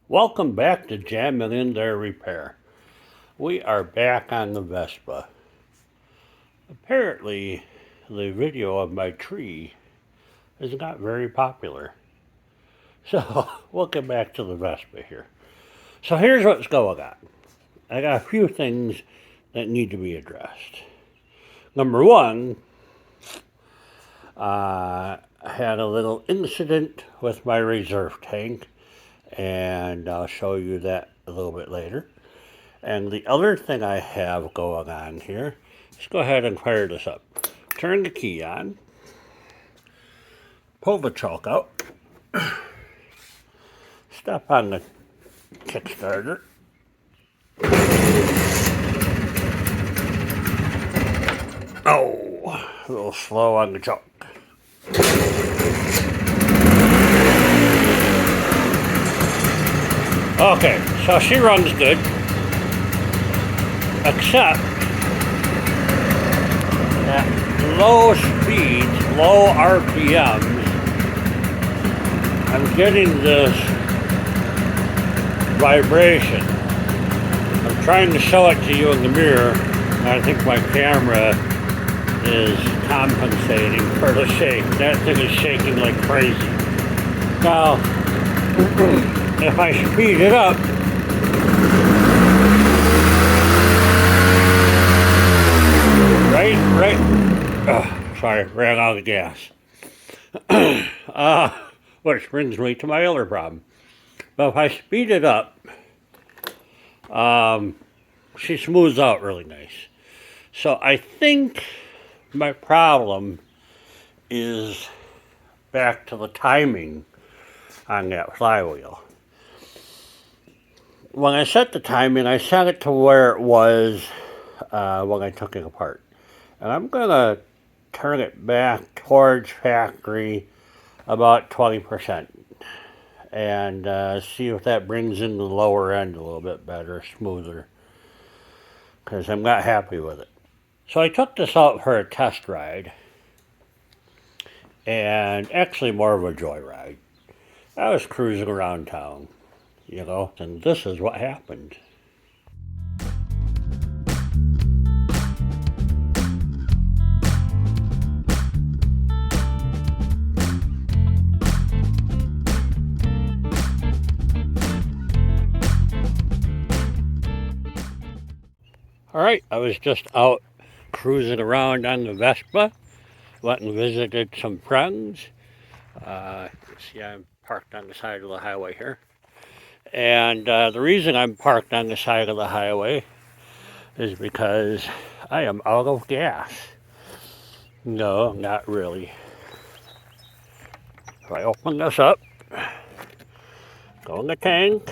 Welcome back to Jamming in There Repair. We are back on the Vespa. Apparently, the video of my tree is not very popular. So, we'll get back to the Vespa here. So here's what's going on. I got a few things that need to be addressed. Number one, I had a little incident with my reserve tank, and I'll show you that a little bit later. And the other thing I have going on here, let's go ahead and fire this up. Turn the key on, pull the choke out, step on the Kickstarter, oh, a little slow on the choke. Okay, so she runs good, except at low speeds, low RPMs, I'm getting this vibration. I'm trying to show it to you in the mirror, and I think my camera is compensating for the shake. That thing is shaking like crazy. Now, if I speed it up, sorry, ran out of gas. Which brings me to my other problem. But if I speed it up, she smooths out really nice. So I think my problem is back to the timing on that flywheel. When I set the timing, I set it to where it was when I took it apart. And I'm going to turn it back towards factory about 20% and see if that brings in the lower end a little bit better, smoother, because I'm not happy with it. So I took this out for a test ride, and actually more of a joyride. I was cruising around town, and this is what happened. All right, I was just out cruising around on the Vespa, went and visited some friends. See, I'm parked on the side of the highway here. And the reason I'm parked on the side of the highway is because I am out of gas. No, not really. If I open this up, go in the tank,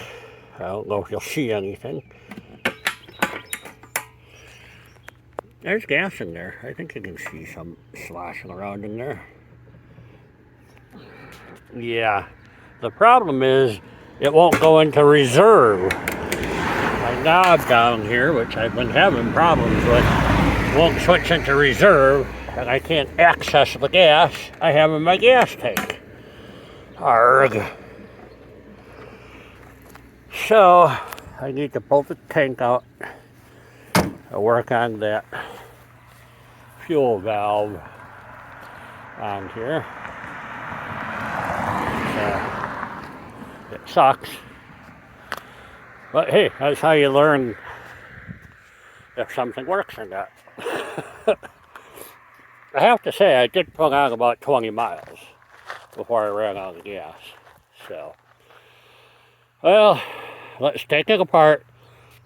I don't know if you'll see anything. There's gas in there. I think you can see some sloshing around in there. Yeah, the problem is it won't go into reserve. My knob down here, which I've been having problems with, won't switch into reserve, and I can't access the gas I have in my gas tank. Arg. So, I need to pull the tank out and work on that fuel valve on here. It sucks. But hey, that's how you learn if something works or not. I have to say, I did put on about 20 miles before I ran out of gas. So, well, let's take it apart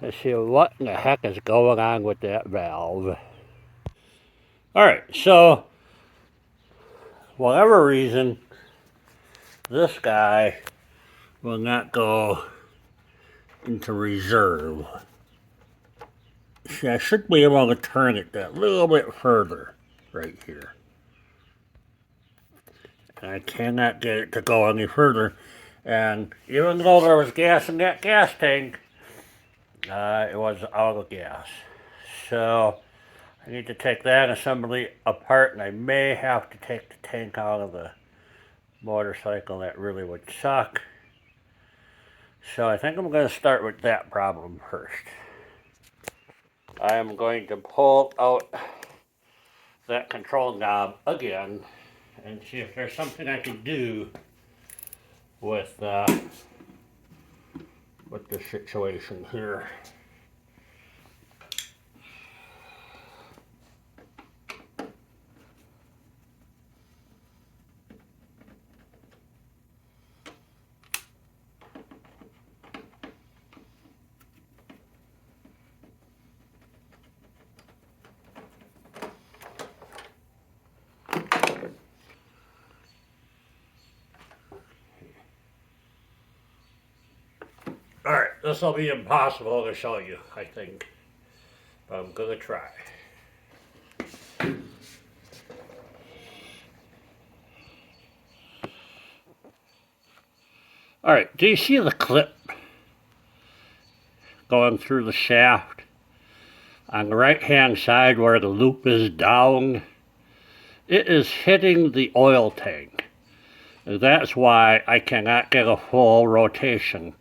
and see what in the heck is going on with that valve. Alright, so, whatever reason, this guy will not go into reserve. See, I should be able to turn it that little bit further right here. And I cannot get it to go any further. And even though there was gas in that gas tank, it was out of gas. So I need to take that assembly apart, and I may have to take the tank out of the motorcycle. That really would suck. So I think I'm going to start with that problem first. I am going to pull out that control knob again and see if there's something I can do with the situation here. Alright, this will be impossible to show you, I think. But I'm gonna try. Alright, do you see the clip going through the shaft? On the right hand side where the loop is down, it is hitting the oil tank. And that's why I cannot get a full rotation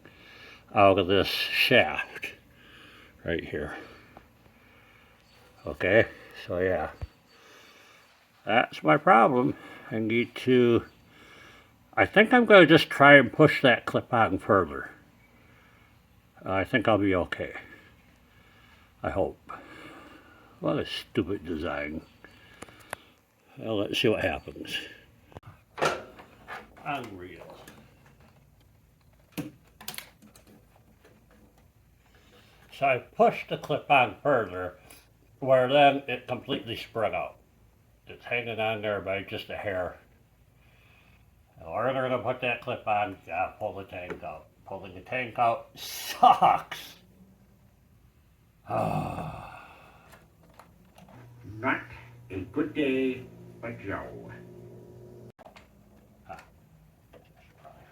out of this shaft right here. Okay, so yeah, that's my problem. I need to, I think I'm going to just try and push that clip on further. I think I'll be okay. I hope. What a stupid design. Well, let's see what happens. Unreal. So I pushed the clip on further, where then it completely spread out. It's hanging on there by just a hair. In order to put that clip on, you gotta pull the tank out. Pulling the tank out sucks. Not a good day for Joe. Probably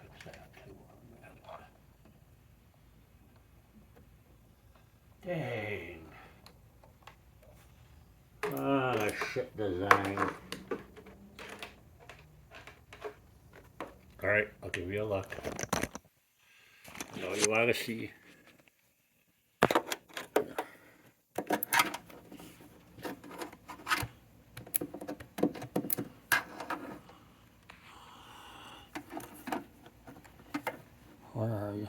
fix that too. Dang. Ah, shit design. Alright, I'll give you a look. All you want to see. Where are you?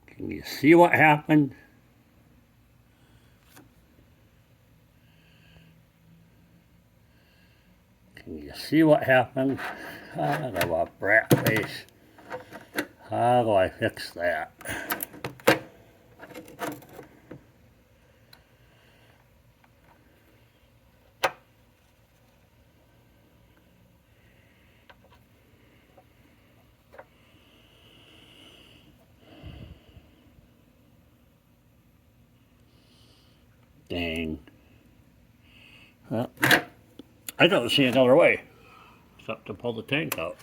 Can you see what happened? Can you see what happened? Ah, I got a brat face. How do I fix that? Dang. Well, I don't see another way except to pull the tank out.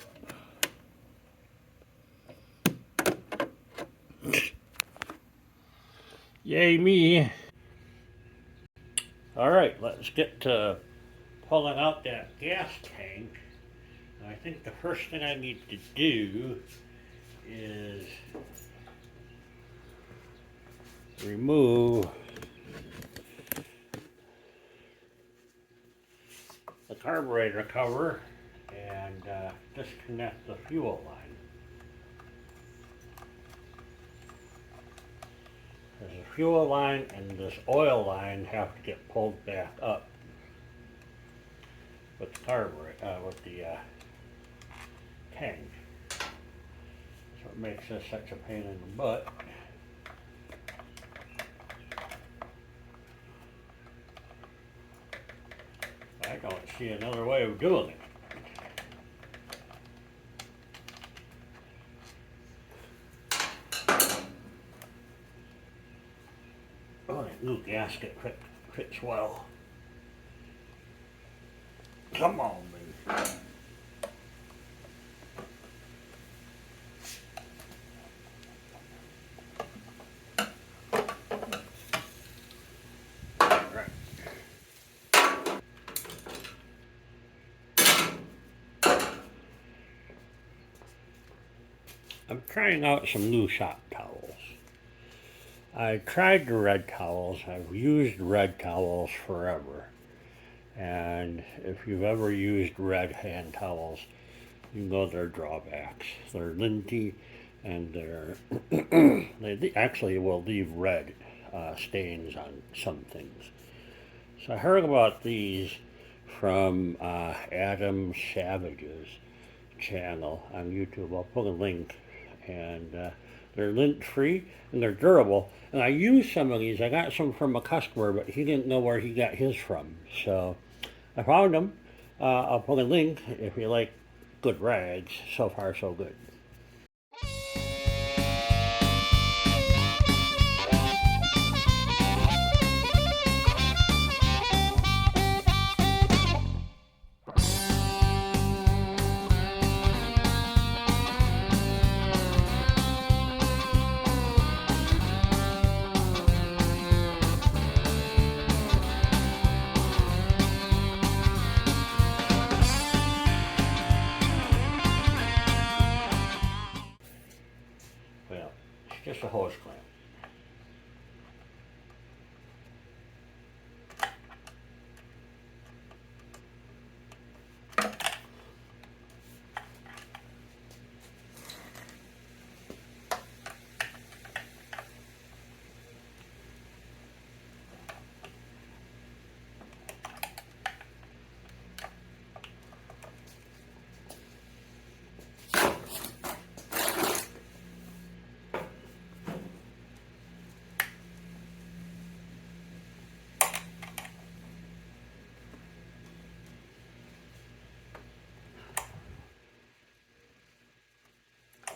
Yay me. Alright, let's get to pulling out that gas tank. I think the first thing I need to do is remove the carburetor cover and disconnect the fuel line. There's a fuel line and this oil line have to get pulled back up with the carburetor, with the tank. So it makes this such a pain in the butt. I don't see another way of doing it. Oh, that new gasket fits well. Come on, baby. I'm trying out some new shop towels. I tried the red towels. I've used red towels forever. And if you've ever used red hand towels, you know their drawbacks. They're linty and they actually will leave red stains on some things. So I heard about these from Adam Savage's channel on YouTube. I'll put a link. And they're lint free and they're durable. And I used some of these. I got some from a customer, but he didn't know where he got his from. So I found them. I'll put a link if you like good rags. So far, so good. Well, it's just a hose clamp.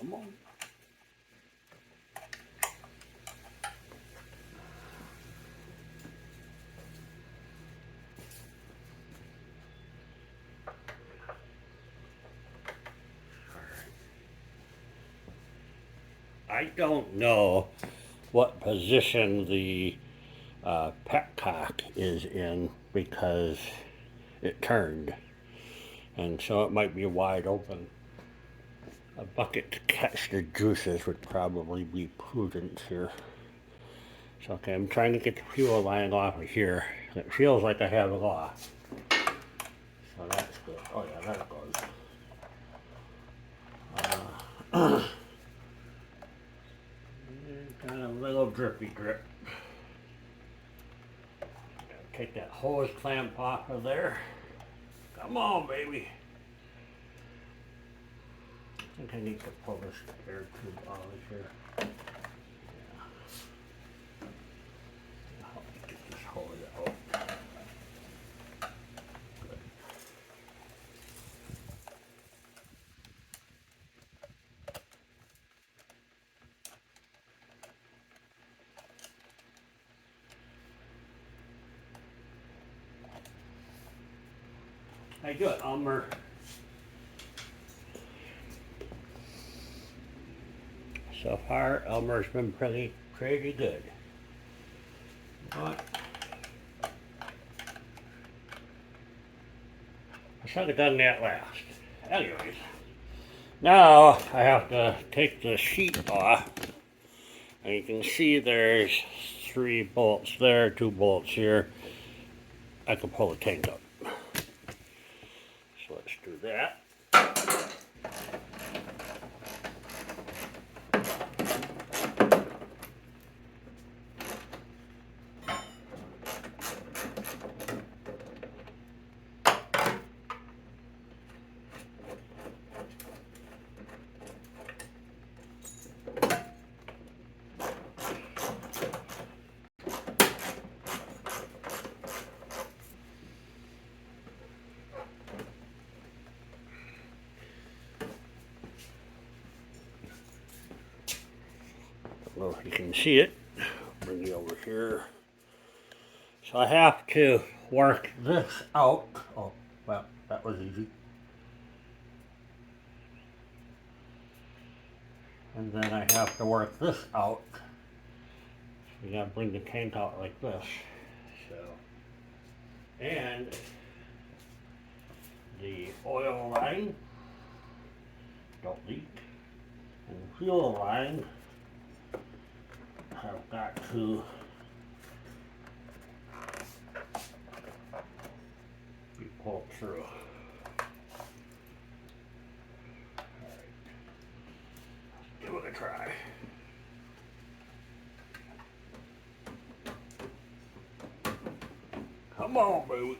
Come on. I don't know what position the Petcock is in because it turned, and so it might be wide open. A bucket to catch the juices would probably be prudent here. So, okay, I'm trying to get the fuel line off of here. It feels like I have it off. So that's good. Oh yeah, that goes. Kind of a little drippy drip. Take that hose clamp off of there. Come on, baby. I think I need to pull this air tube out of here. Yeah. I'll help me get this hose out. Good. Hey, good, Elmer. So far, Elmer's been pretty good. But I should have done that last. Anyways, now I have to take the sheet off. And you can see there's 3 bolts there, 2 bolts here. I can pull the tank up. So let's do that. Well, you can see it. Bring you over here. So I have to work this out. Oh, well, that was easy. And then I have to work this out. So you gotta bring the tank out like this. So, and the oil line, don't leak. And the fuel line, I've got to be pulled through. Give it a try. Come on, baby.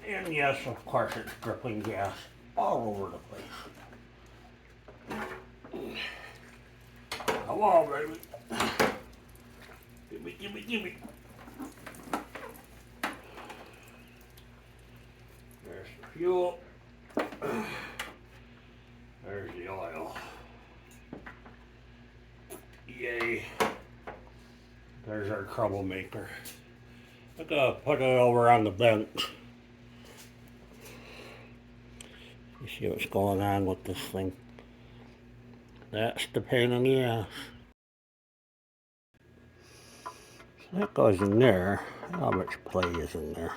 And yes, of course, it's dripping gas all over the place. Come on, baby. Gimme, gimme, gimme. There's the fuel. There's the oil. Yay. There's our troublemaker. I'm gonna put it over on the bench. You see what's going on with this thing. That's the pain in the ass. So that goes in there. How much play is in there?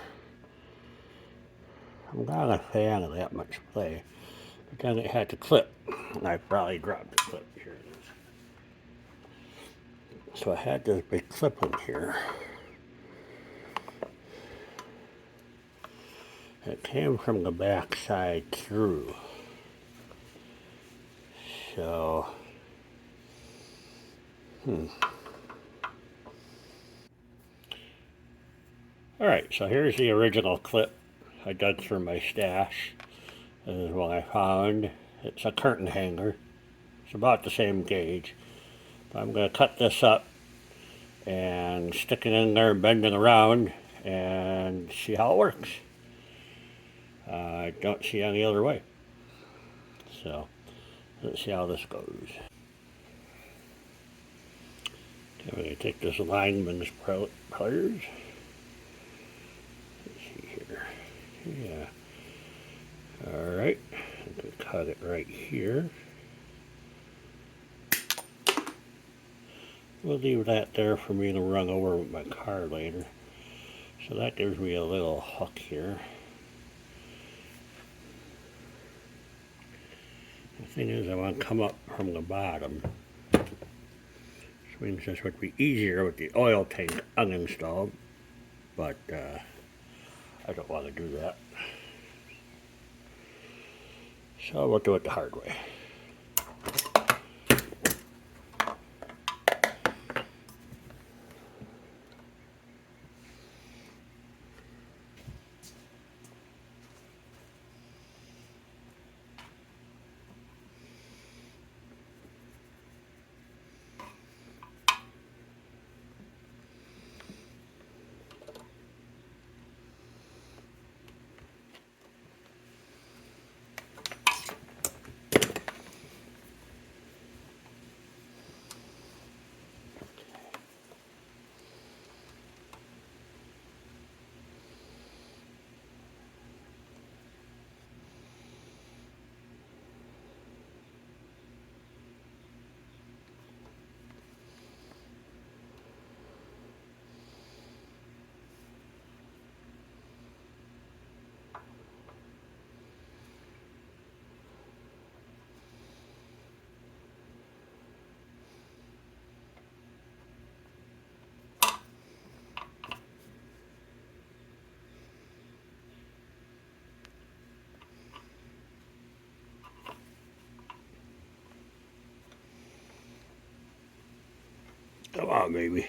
I'm not a fan of that much play. But then it had to clip. And I probably dropped the clip. Here it is. So I had this big clip in here. It came from the back side through. So, Alright, so here's the original clip I dug through my stash. This is what I found. It's a curtain hanger. It's about the same gauge. But I'm going to cut this up and stick it in there, bend it around, and see how it works. I don't see any other way. So, let's see how this goes. Okay, we're going to take this lineman's pliers. Let's see here. Yeah. Alright, I'm going to cut it right here. We'll leave that there for me to run over with my car later. So that gives me a little hook here. The thing is, I want to come up from the bottom. Which means this would be easier with the oil tank uninstalled. But I don't want to do that. So we'll do it the hard way. Come on, baby.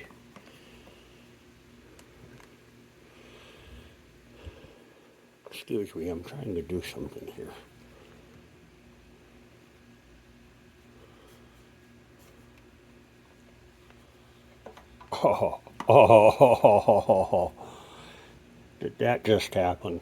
Excuse me, I'm trying to do something here. Oh, did that just happen?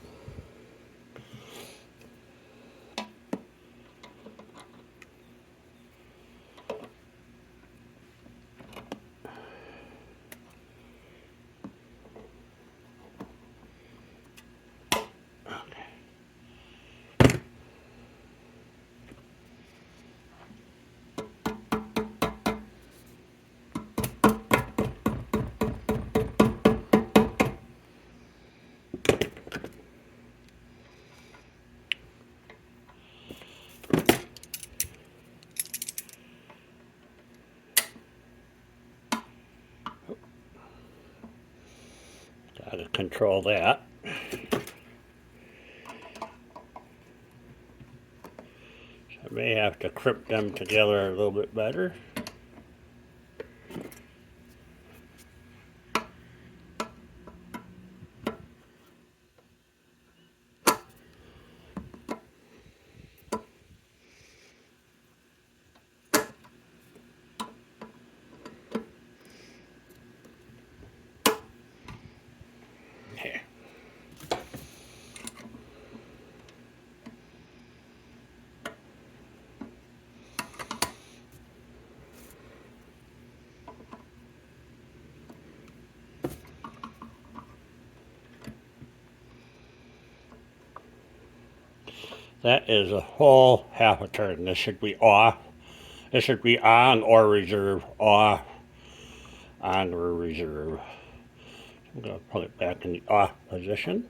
how to control that. So I may have to crimp them together a little bit better. Here. That is a whole half a turn. This should be off. This should be on or reserve, off, on or reserve. I'm going to put it back in the off position.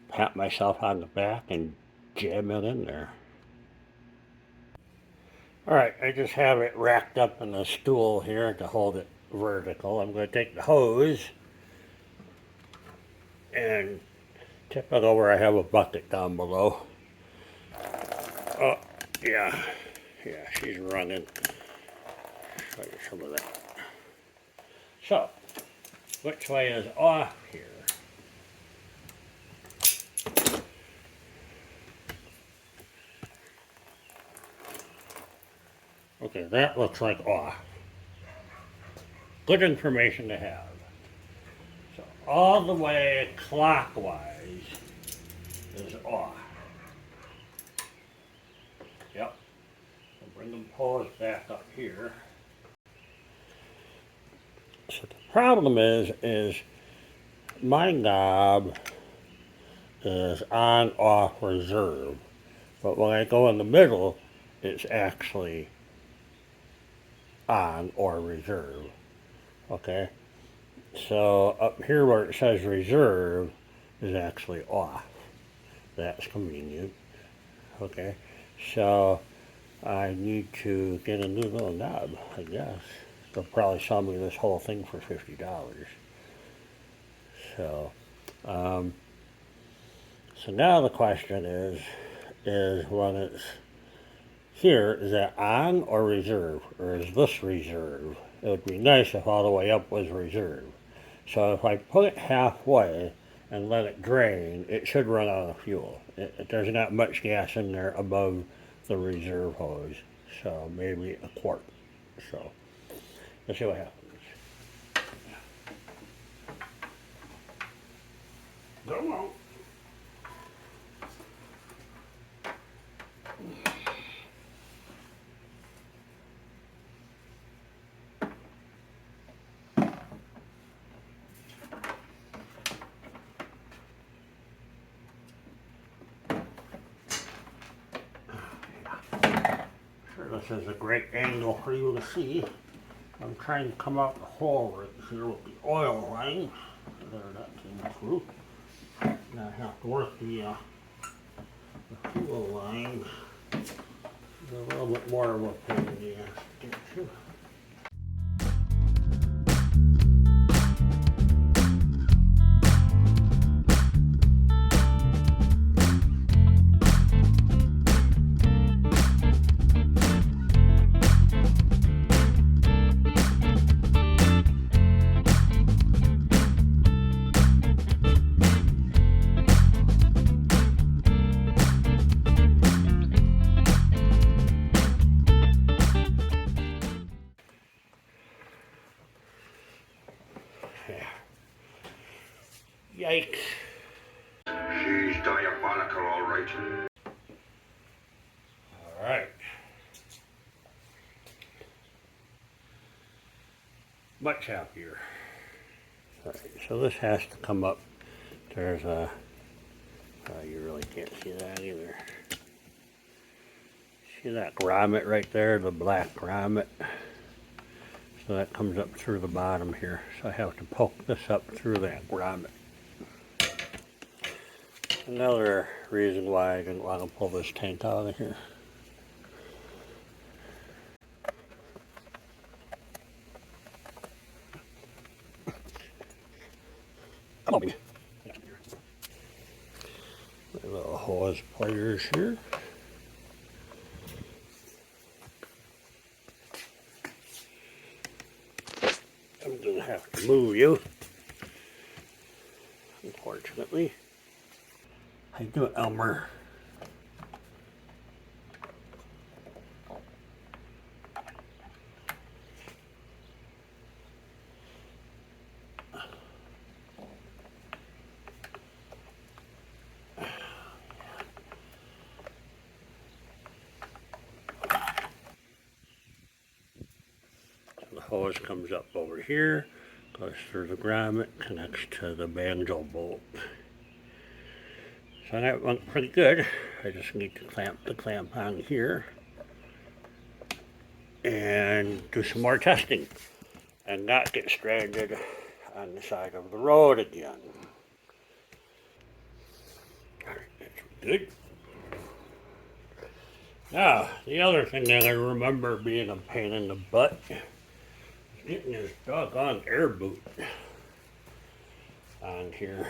Pat myself on the back and jam it in there. Alright, I just have it racked up in a stool here to hold it vertical. I'm going to take the hose and tip it over. I have a bucket down below. Oh, yeah, she's running. Show you some of that. So, which way is off here? Okay, that looks like off. Good information to have. So, all the way clockwise is off. Yep. I'll bring them poles back up here. So the problem is my knob is on, off, reserve. But when I go in the middle, it's actually on or reserve. Okay? So up here where it says reserve is actually off. That's convenient. Okay? So I need to get a new little knob, I guess. They'll probably sell me this whole thing for $50. So, so now the question is when it's here, is that on or reserve? Or is this reserve? It would be nice if all the way up was reserve. So if I put it halfway and let it drain, it should run out of fuel. There's not much gas in there above the reserve hose. So maybe a quart. So let's see what happens. Go on. Sure, this is a great angle for you to see. I'm trying to come out the hole right here with the oil line. There, that came through. Now I have to work the fuel line. It's a little bit more of a pain in the ass to get to. Yikes. She's diabolical, all right. All right. Much happier. All right, so this has to come up. There's a, you really can't see that either. See that grommet right there, the black grommet? So that comes up through the bottom here. So I have to poke this up through that grommet. Another reason why I didn't want to pull this tank out of here. Come on, baby. My little hose pliers here. I'm gonna have to move you, unfortunately. How you doing, Elmer? The hose comes up over here, goes through the grommet, connects to the banjo bolt. So that went pretty good. I just need to clamp the clamp on here and do some more testing and not get stranded on the side of the road again. Alright, that's good. Now, the other thing that I remember being a pain in the butt is getting this doggone air boot on here.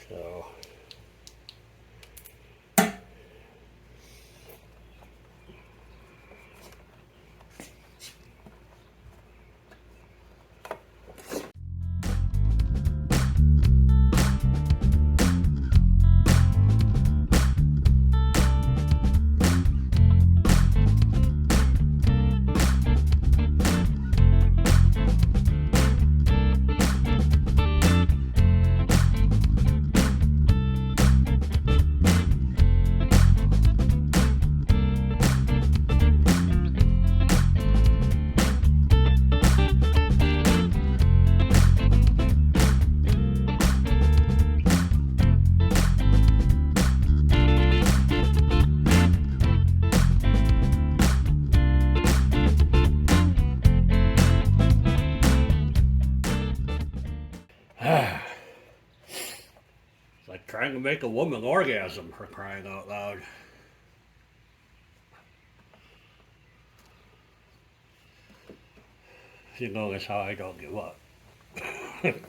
So, it's like trying to make a woman orgasm, for crying out loud. You notice how I don't give up. Alright.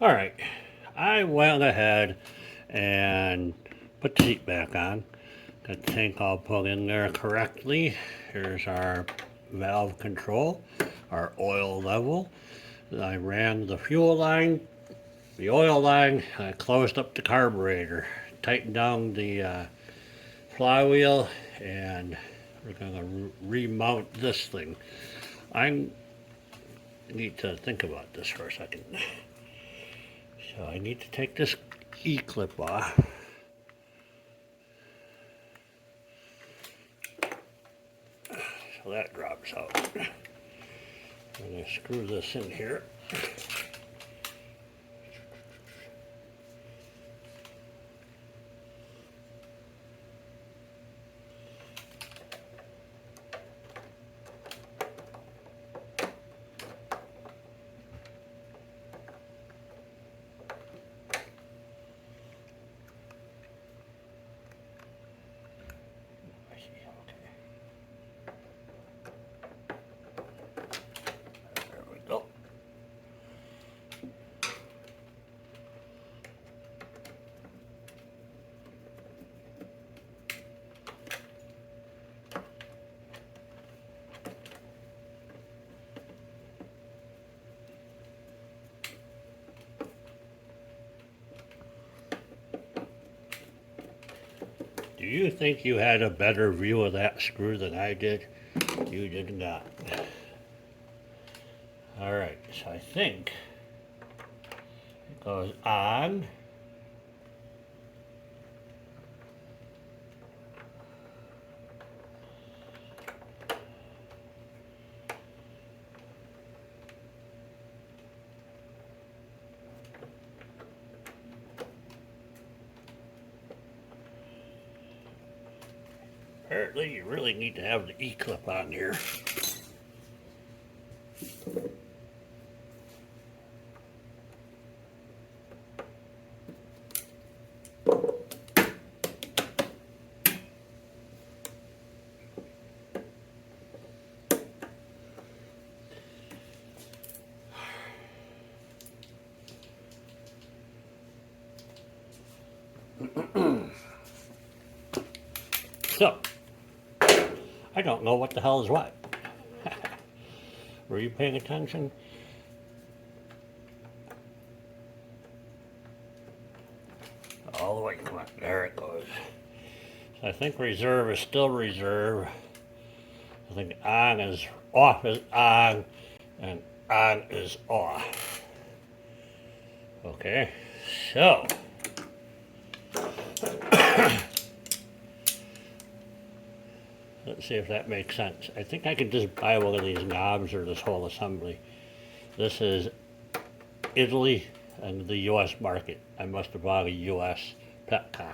Alright, I went ahead and put the seat back on. The tank all put in there correctly. Here's our valve control, our oil level. I ran the fuel line, the oil line, I closed up the carburetor, tightened down the flywheel, and we're going to remount this thing. I need to think about this for a second. So I need to take this E-clip off. So that drops out. I'm going to screw this in here. There we go. Do you think you had a better view of that screw than I did? You did not. Alright, so I think it goes on. Apparently you really need to have the E-clip on here. I don't know what the hell is what. Were you paying attention? All the way, come on, there it goes. So I think reserve is still reserve. I think on is off is on, and on is off. Okay, so. Let's see if that makes sense. I think I could just buy one of these knobs or this whole assembly. This is Italy and the US market. I must have bought a US Petcock.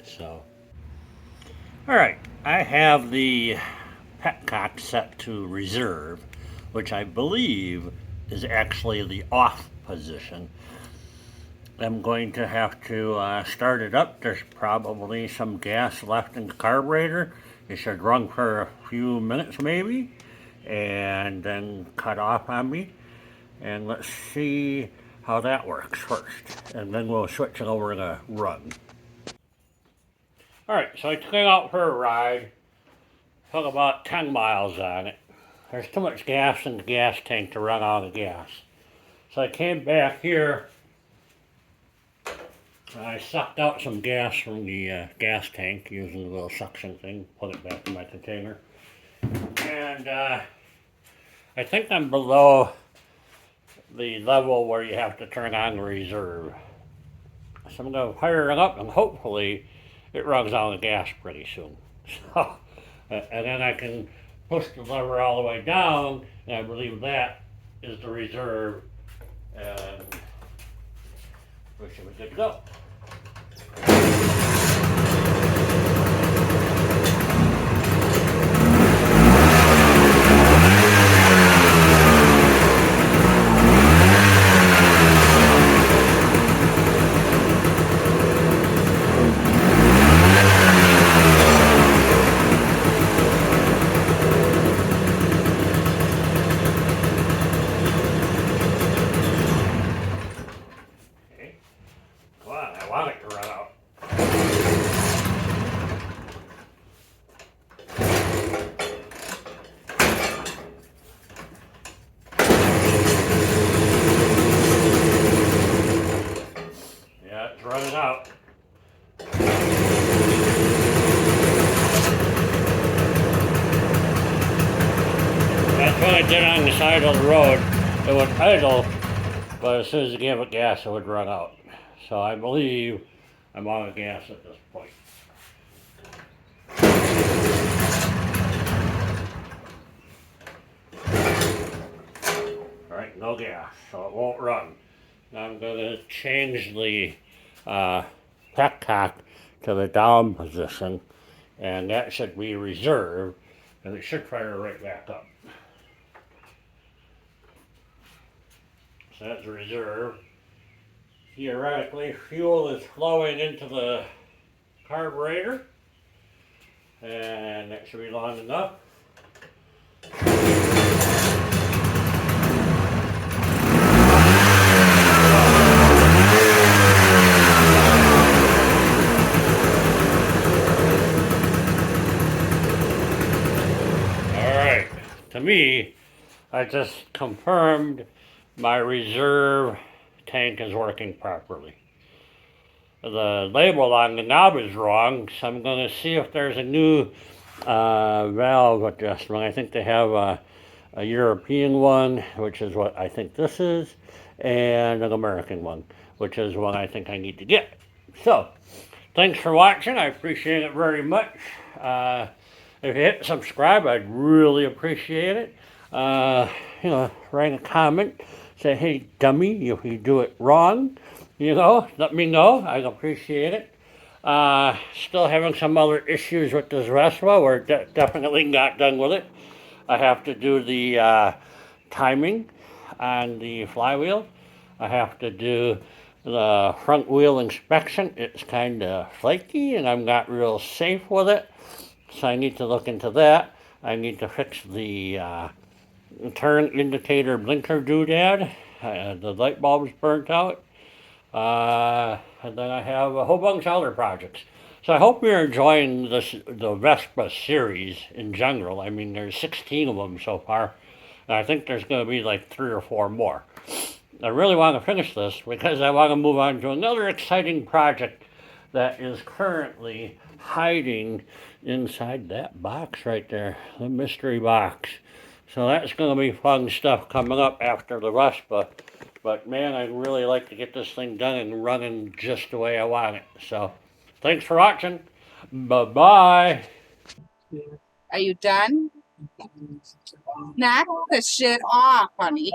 So, alright, I have the Petcock set to reserve, which I believe is actually the off position. I'm going to have to start it up. There's probably some gas left in the carburetor. It should run for a few minutes maybe, and then cut off on me. And let's see how that works first. And then we'll switch it over to run. Alright, so I took it out for a ride. Took about 10 miles on it. There's too much gas in the gas tank to run out of gas. So I came back here. I sucked out some gas from the gas tank using the little suction thing, put it back in my container. And I think I'm below the level where you have to turn on the reserve. So I'm going to fire it up and hopefully it runs out of gas pretty soon. So, and then I can push the lever all the way down, and I believe that is the reserve, and we should be good to go. Running out. That's what I did on the side of the road. It would idle, but as soon as you gave it gas, it would run out. So I believe I'm out of gas at this point. Alright, no gas, so it won't run. Now I'm going to change the Petcock to the down position, and that should be reserve, and it should fire right back up. So that's reserve. Theoretically, fuel is flowing into the carburetor, and that should be long enough. To me, I just confirmed my reserve tank is working properly. The label on the knob is wrong, so I'm going to see if there's a new valve adjustment. I think they have a European one, which is what I think this is, and an American one, which is what I think I need to get. So, thanks for watching. I appreciate it very much. If you hit subscribe, I'd really appreciate it. Write a comment. Say, hey, dummy, if you do it wrong, let me know. I'd appreciate it. Still having some other issues with this Vespa. We're definitely not done with it. I have to do the timing on the flywheel. I have to do the front wheel inspection. It's kind of flaky, and I'm not real safe with it. So I need to look into that. I need to fix the turn indicator blinker doodad. The light bulb's burnt out. And then I have a whole bunch of other projects. So I hope you're enjoying the Vespa series in general. I mean, there's 16 of them so far, and I think there's going to be like 3 or 4 more. I really want to finish this because I want to move on to another exciting project that is currently hiding inside that box right there, the mystery box. So that's going to be fun stuff coming up after the Vespa. But man, I'd really like to get this thing done and running just the way I want it. So thanks for watching. Bye bye. Are you done? Knock the shit off, honey.